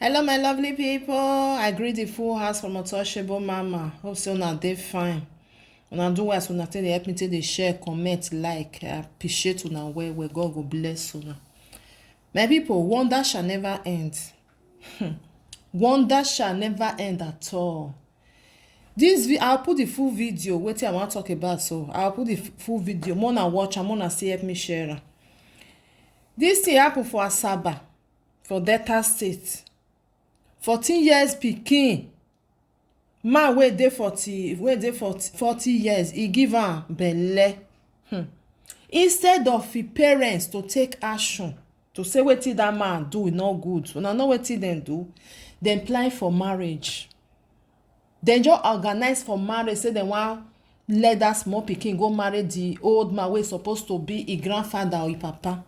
Hello, my lovely people. I greet the full house from Untouchable Mama. Hope so now they fine. Una do well, so una take dey help me take dey share, comment, like. I appreciate una well. God go bless una. My people, wonder shall never end. Wonder shall never end at all. I'll put the full video. Wetin I wan talk about, so I'll put the full video. More na watch am, more na see help me share am. This thing happen for Asaba, for Delta State. 14 years pikin, man wey dey 40 years, e give am belle. Instead of the parents to take action to say wetin dat man do e no good, una know wetin dem do? Dem plan for marriage. Dem just organize for marriage, say dem wan let dat small pikin go marry the old man wey suppose to be e grandfather or e papa.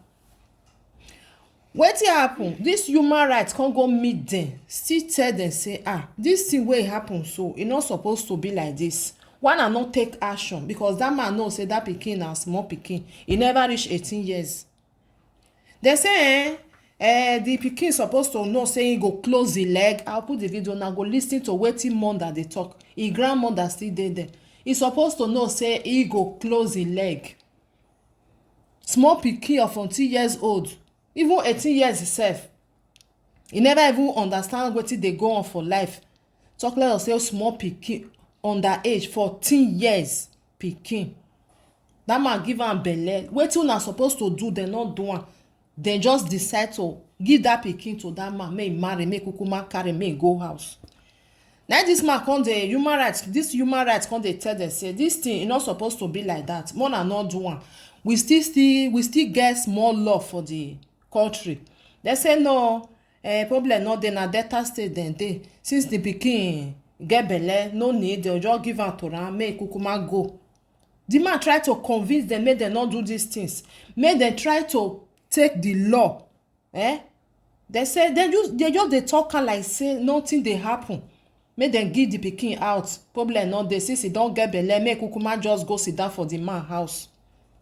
Wetin happen? This human rights come go meet dem, still tell dem say this thing wey happen so e no suppose to be like this. Why na no take action? Because that man know say that pikin na small pikin, e never reach 18 years. Dem say the pikin suppose to know say e go close the leg. I'll put the video now, go lis ten to wetin mother dey talk. E grandmother still dey there. E suppose to know say e go close the leg. Small pikin of 20 years old, even 18 years itself, e never even understand wetin dey go on for life. Talk like say small pikin underage, 14 years pikin. That man give am belle. Wetin una suppose to do, dem no do am. Dem just decide to give that pikin to that man, make e marry, make kukuma carry, make e go house. Now this man come dey human rights come dey tell dem say this thing e no suppose to be like that. More na not do am. We still get small law for the country. They say no, problem no dey, na Delta State dem dey. Since the pikin get belle, no need, dem just give am to am, make kukuma go. The man try to convince dem make dem not do these things, make dem try to take the law. They say they just dey talk am like say nothing dey happen. Make dem give the pikin out, problem no dey. Since e don get belle, make kukuma just go sit down for the man house.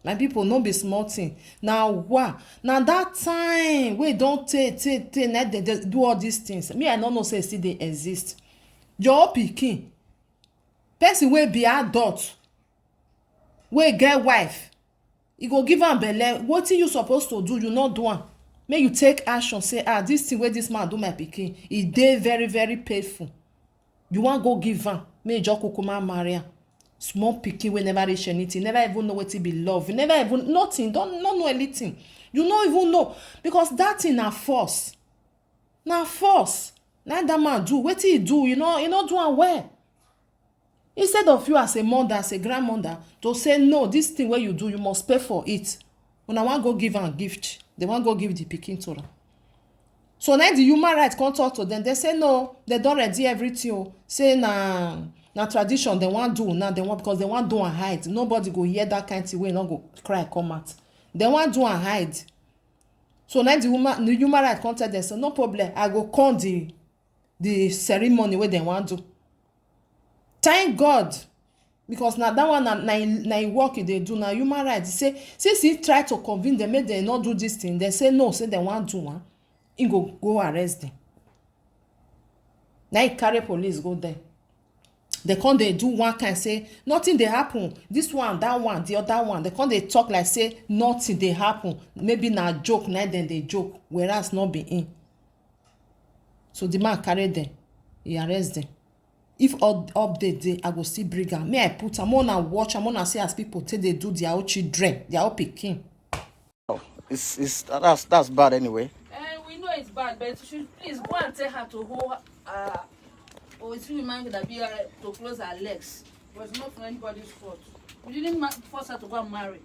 My people, no be small thing. Now that time wey don take na dem dey do all these things. Me, I no know say e still dey exist. Your pikin, person wey be adult, wey get wife, e go give am belle. Wetin you suppose to do, you no do am. Make you take action, say this thing wey this man do my pikin, e dey very very painful. You wan go give am, make you just kukuma marry am. Small pikin wey never reach anything, never even know wetin be love, never even nothing, don't know anything. You no even know, because that thing na force. Na force. Na that man do wetin he do, you no do am well. Instead of you as a mother, as a grandmother, to say no, this thing wey you do, you must pay for it. Una wan go give am gift, they wan go give the pikin to am. So now the human rights come talk to them. They say no, they don ready everything. Say na tradition they wan do now. They want, because they wan do and hide. Nobody go hear that kind of thing wey no go cry come out. They wan do and hide. So now the human rights come tell them say no problem, I go come the ceremony wey they wan do. Thank God, because na that one na work e dey do. Na human rights say since he try to convince them make dem not do this thing, they say no, say they wan do am. He go arrest them. Now he carry police go there. They come dey do one kind, say nothing dey happen. This one, that one, the other one. They come dey talk like say nothing dey happen. Maybe na joke, na dem dey joke, whereas not be him. So the man carry them, he arrest them. If update dey, I go still bring am. May I put am on and watch am on and see as people take dey do their own children, their own pikin. Oh, that's bad anyway. We know it's bad, but you should please go and tell her to hold or it's remind that be to close her legs. It was not for anybody's fault. We didn't force her to go and marry.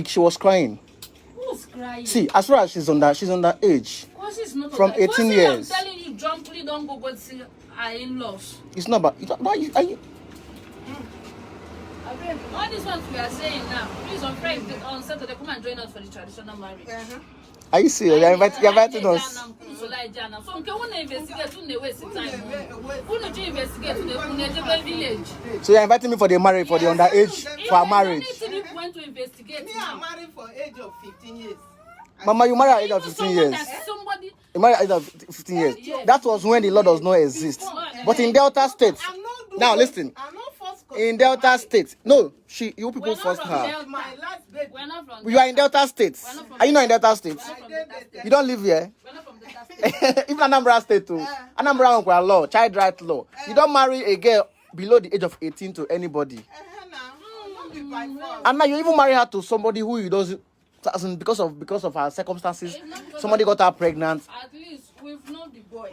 She was crying. Who's crying? See, as far as she's underage. Because she's not from 18 years. I'm telling you, jump, please don't go see her in-laws. It's not bad. Are you? All these ones we are saying now, please on Friday, on Saturday, come and join us for the traditional marriage. Are you serious? You're inviting us. So okay, when they investigate, when they waste time. When they investigate, when they village. So you're inviting me for the marriage, for the underage, for a marriage. If you went to investigate, me, I'm married for age of 15 years. Mama, you married at the age of 15 years. Somebody. You married at the age of 15 years. That was when the law does not exist. But in Delta State, now listen. In Delta State, no, you people forced her. My last baby. We're not from You are in Delta State. Are you not in Delta State? You don't live here. We're not from the State. Even Anambra State too. Anambra law, child right law. You don't marry a girl below the age of 18 to anybody. And now you even marry her to somebody who you doesn't, because of her circumstances. Somebody got her pregnant. At least we've known the boy.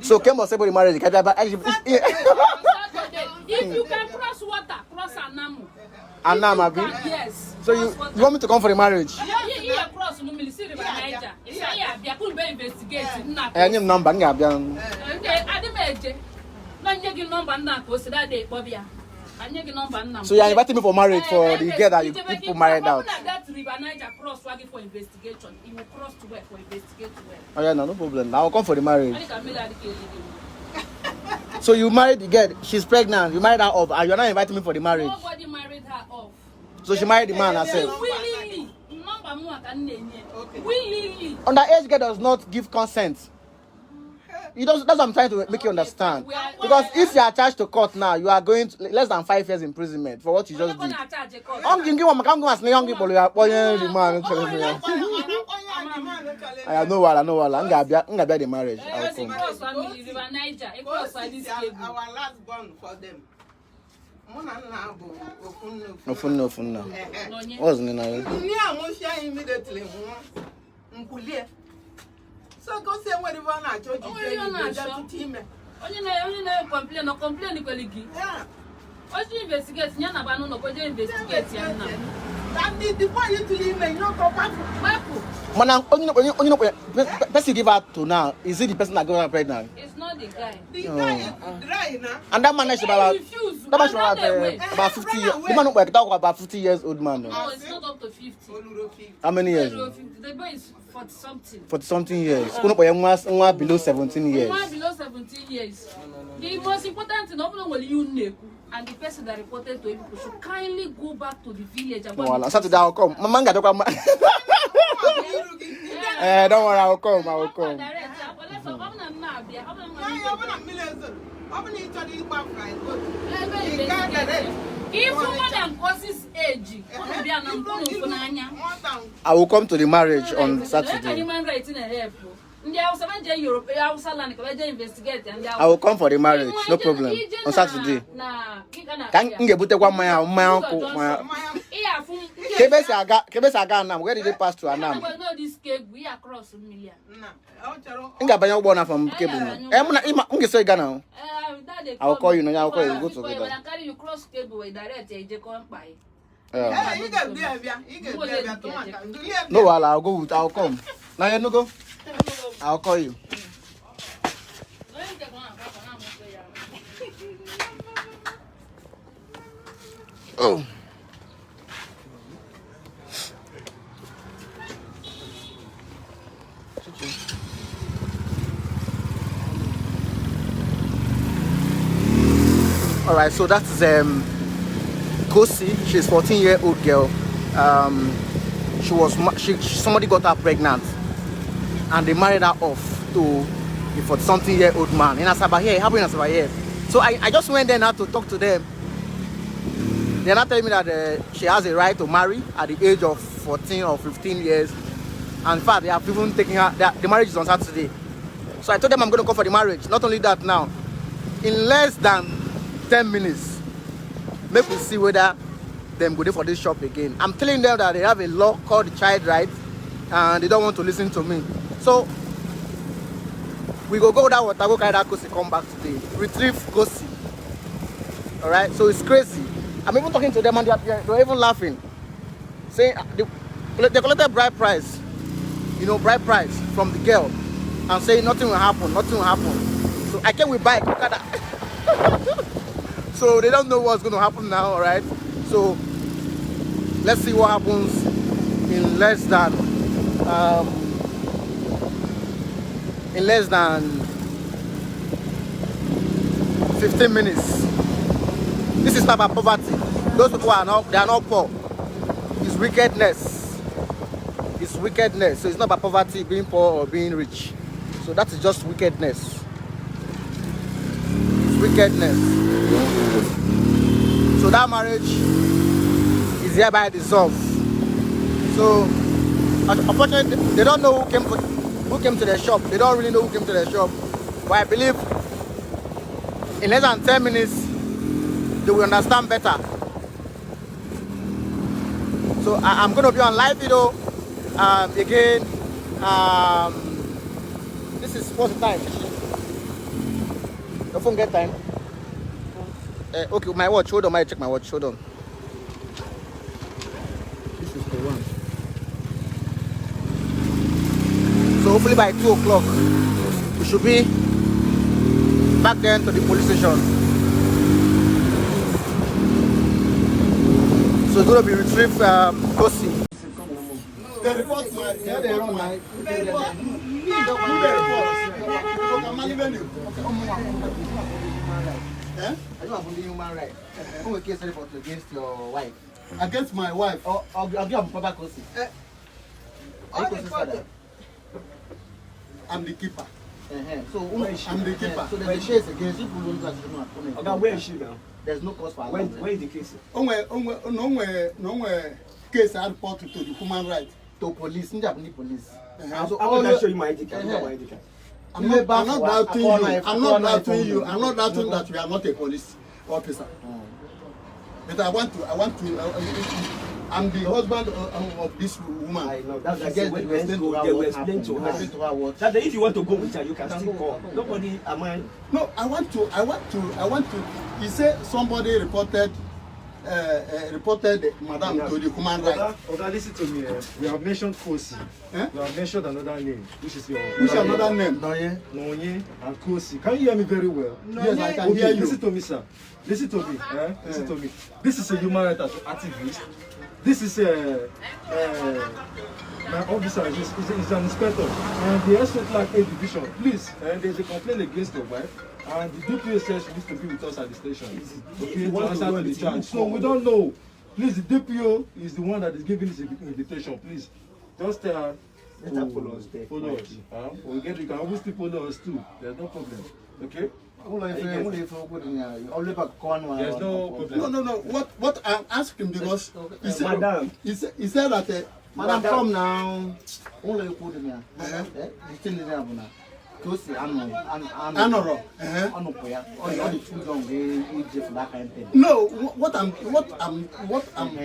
So Ken must say about the marriage. If you can cross water, cross Anamu. Anamu, yes. So you want me to come for the marriage? Yeah, cross Numilisi River Niger. It's a could be investigating. I need number. Okay, I didn't number now. Was that day, Bobby? So you are inviting me for marriage for the girl that you people married out. That River Niger cross for investigation. He will cross to work for investigation. Oh yeah, no problem. I will come for the marriage. So you married the girl. She's pregnant. You married her off, and you are not inviting me for the marriage. Nobody married her off. So she married the man herself. Willingly. Willingly. Underage girl does not give consent. That's what I'm trying to make you understand. Because if you are charged to court now, you are going to less than 5 years imprisonment for what you just did. I know what. I'm gonna be the marriage. Our last born for them. No. What's the name? Immediately. So go say whatever I told you. Only complain colleague. Yeah. What you investigate? Yana Banu no go investigate yana. That the boy you to leave me, no go back. Man, only person give her to now. Is it the person that got her pregnant? It's not the guy. The guy is dry now. And that man is about 50 years. The man about 50 years old man. No, it's not up to 50. How many years? The boy is 40 something. 40 something years. One below 17 years. One below 17 years. The most important thing, not only you know, and the person that reported to him should kindly go back to the village. No, Saturday I'll come. My man got to come. Don't worry, I will come. If woman causes age, I will come to the marriage on Saturday. I will come for the marriage, no problem. On Saturday. Where did they pass to Anam? I will call you. I will call you. Go together. No, I'll go. I'll come. Now you no go. I'll call you. Oh. All right, so that's Kosi. She's 14-year-old girl. Somebody got her pregnant, and they married her off to a 40-something-year-old man in Asabahia. It happened in Asabahia. So I just went there now to talk to them. They're not telling me that she has a right to marry at the age of 14 or 15 years. And in fact, they have even taken her. The marriage is on Saturday. So I told them I'm going to go for the marriage. Not only that, now, in less than 10 minutes, make we see whether them go there for this shop again. I'm telling them that they have a law called child rights, and they don't want to listen to me. So we go that water, go carry that Kosi, come back today, retrieve Kosi. All right, so it's crazy. I'm even talking to them, and they're even laughing, saying they collected bride price, bride price from the girl, and saying nothing will happen. So I came with bike. Look at that. So they don't know what's going to happen now. All right, so let's see what happens in less than 15 minutes. This is not about poverty. Those people are not poor. It's wickedness. It's wickedness. So it's not about poverty, being poor or being rich. So that is just wickedness. It's wickedness. So that marriage is hereby dissolved. So unfortunately, they don't know who came to the shop. They don't really know who came to the shop. But I believe in less than 10 minutes, they will understand better. So I'm going to be on live video again. This is what's the time? Your phone get time? Okay, my watch. Hold on, I check my watch. Hold on. This is the one. So hopefully by 2 o'clock, we should be back then to the police station. So it's going to be retrieved Kosi. They report my. I don't have any human right. Who case report against your wife? Against my wife. I'll give you Papa Kosi. Are you Kosi's father? I'm the keeper. So I'm the keeper. So there's a case against you. People don't Okay, where is she now? There's no cause for Where is the case? No case I report to the human rights. to police. Police. So I'm not show you my ID card. I'm not doubting you. I'm not doubting you. I'm not doubting that you are not a police officer. But I want to. I'm the husband of this woman. I know. That's they will explain to her. That if you want to go with her, you can still call. Nobody am I. No, I want to. He said somebody reported Madam to the human rights. Oga, listen to me. We have mentioned Kosi. We have mentioned another name, which is your. Which another name? Nonye and Kosi. Can you hear me very well? Yes, I can hear you. Listen to me, sir. Listen to me. Listen to me. This is a human rights activist. This is my officer is an inspector and the estate like A division. Please, there's a complaint against your wife. And the DPO says she needs to be with us at the station. Okay, to answer to the charge. So we don't know. Please, the DPO is the one that is giving this invitation. Please, just follow us. Follow us. We can always still follow us too. There's no problem. Okay? There's no problem. No. What I'm asking because he said, Madam. he said that Madam, come now. Only you put me. No, what I'm saying, what I'm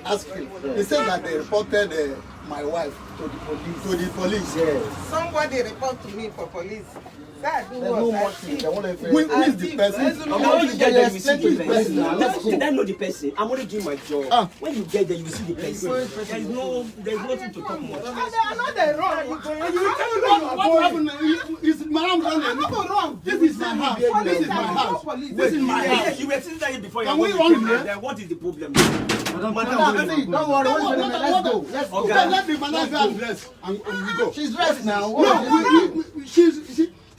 asking, he said that they reported my wife to the police. Yes. Somebody report to me for police. That do There's no more thing. Who is the person? When you get there, you see the person. Did I know the person? I'm only doing my job. When you get there, you see the person. There's nothing to talk about. I know they're wrong. What happened? Is Madam wrong? This is my house. This is my house. This is my house. You were sitting there before. Can we run here? What is the problem? Madam, don't worry. Let's go. Let's go. Let the madam go and dress and we go. She's dressed now. No,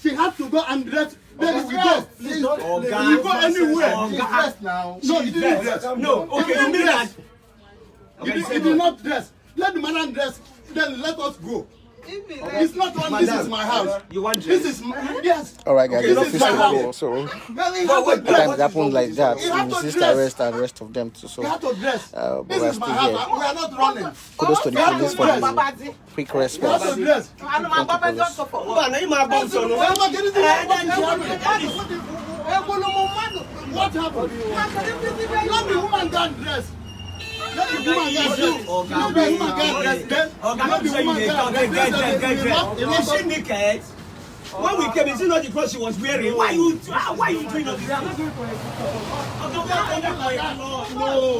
she had to go and dress. Then we go. Please, We go anywhere. she's dressed now. No, he didn't dress. No, okay, you mean that? He did not dress. Let the madam dress. Then let us go. It's not one. This is my house. You want This is my, yes. All right, guys, Okay, this this is is my house. football. So But times it happens like that. You have The to sister dress. arrest and the rest of them too. So You have to dress. but This we're is my still house. here. We are not running. Kudos to the You have police to for dress. the quick You have response. to dress. Thank you, police. What happened? Let the woman go and dress. Let the woman go and dress. Let the woman go and dress. Let the woman go and dress. Is she naked? When we came, is it not the clothes she was wearing? Why you doing all this? No,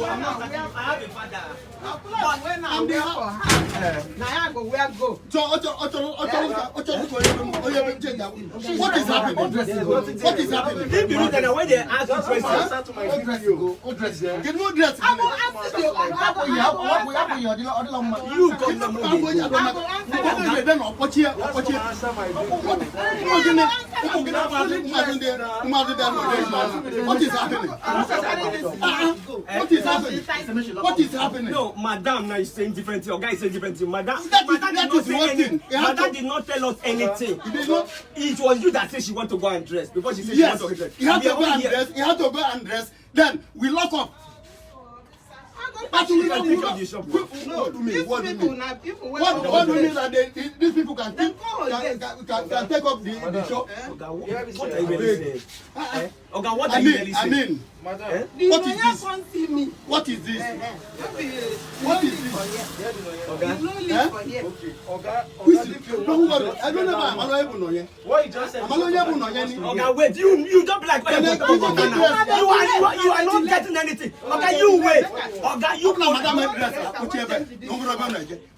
I'm not. I have a father. When I'm there for her, now I go where go. So, what is happening? What is happening? If you look at the way they ask the question, Can you dress? I will answer you. you come the movie. What What is happening? What is happening? What is happening? No, madam now is saying different thing. Guy is saying different thing. Madam That did not is say one anything. thing. Madam did not tell us anything. He did not. It was you that said she want to go and dress before she said Yes, she want to dress. he had to We are go all and here. dress. He had to go and dress. Then we lock up. You can take up the shop. What do you mean? What do you mean? Now people What do you mean that these people can take up the shop? Oga, what are you really saying? Oga, what I are you really saying? mean, Madam, what is this? can't see me. What is this? What is this? Oga, You no live for here. okay, Oga, Don't worry. I don't know why I'm not able to know. what you just said. I'm not able to know. Oga, wait, you don't be like Then you are not getting anything. Oga, you wait. Oga, you Now, madam,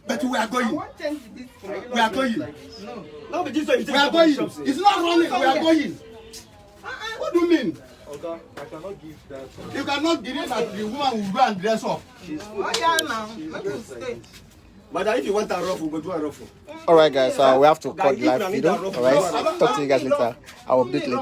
but we are going. What time did this for? We are going. no be this way you We take are up the going. shop. It's not running. We are going. What do you mean? Oga, I cannot give that. You cannot believe that the woman will go and dress up. Oh, yeah, now. Let me stay. Madam, if you want a ruffle, go do a ruffle. All right, guys. We have to cut Guys, live if you video. need a All right. Talk to you guys later. I will update later.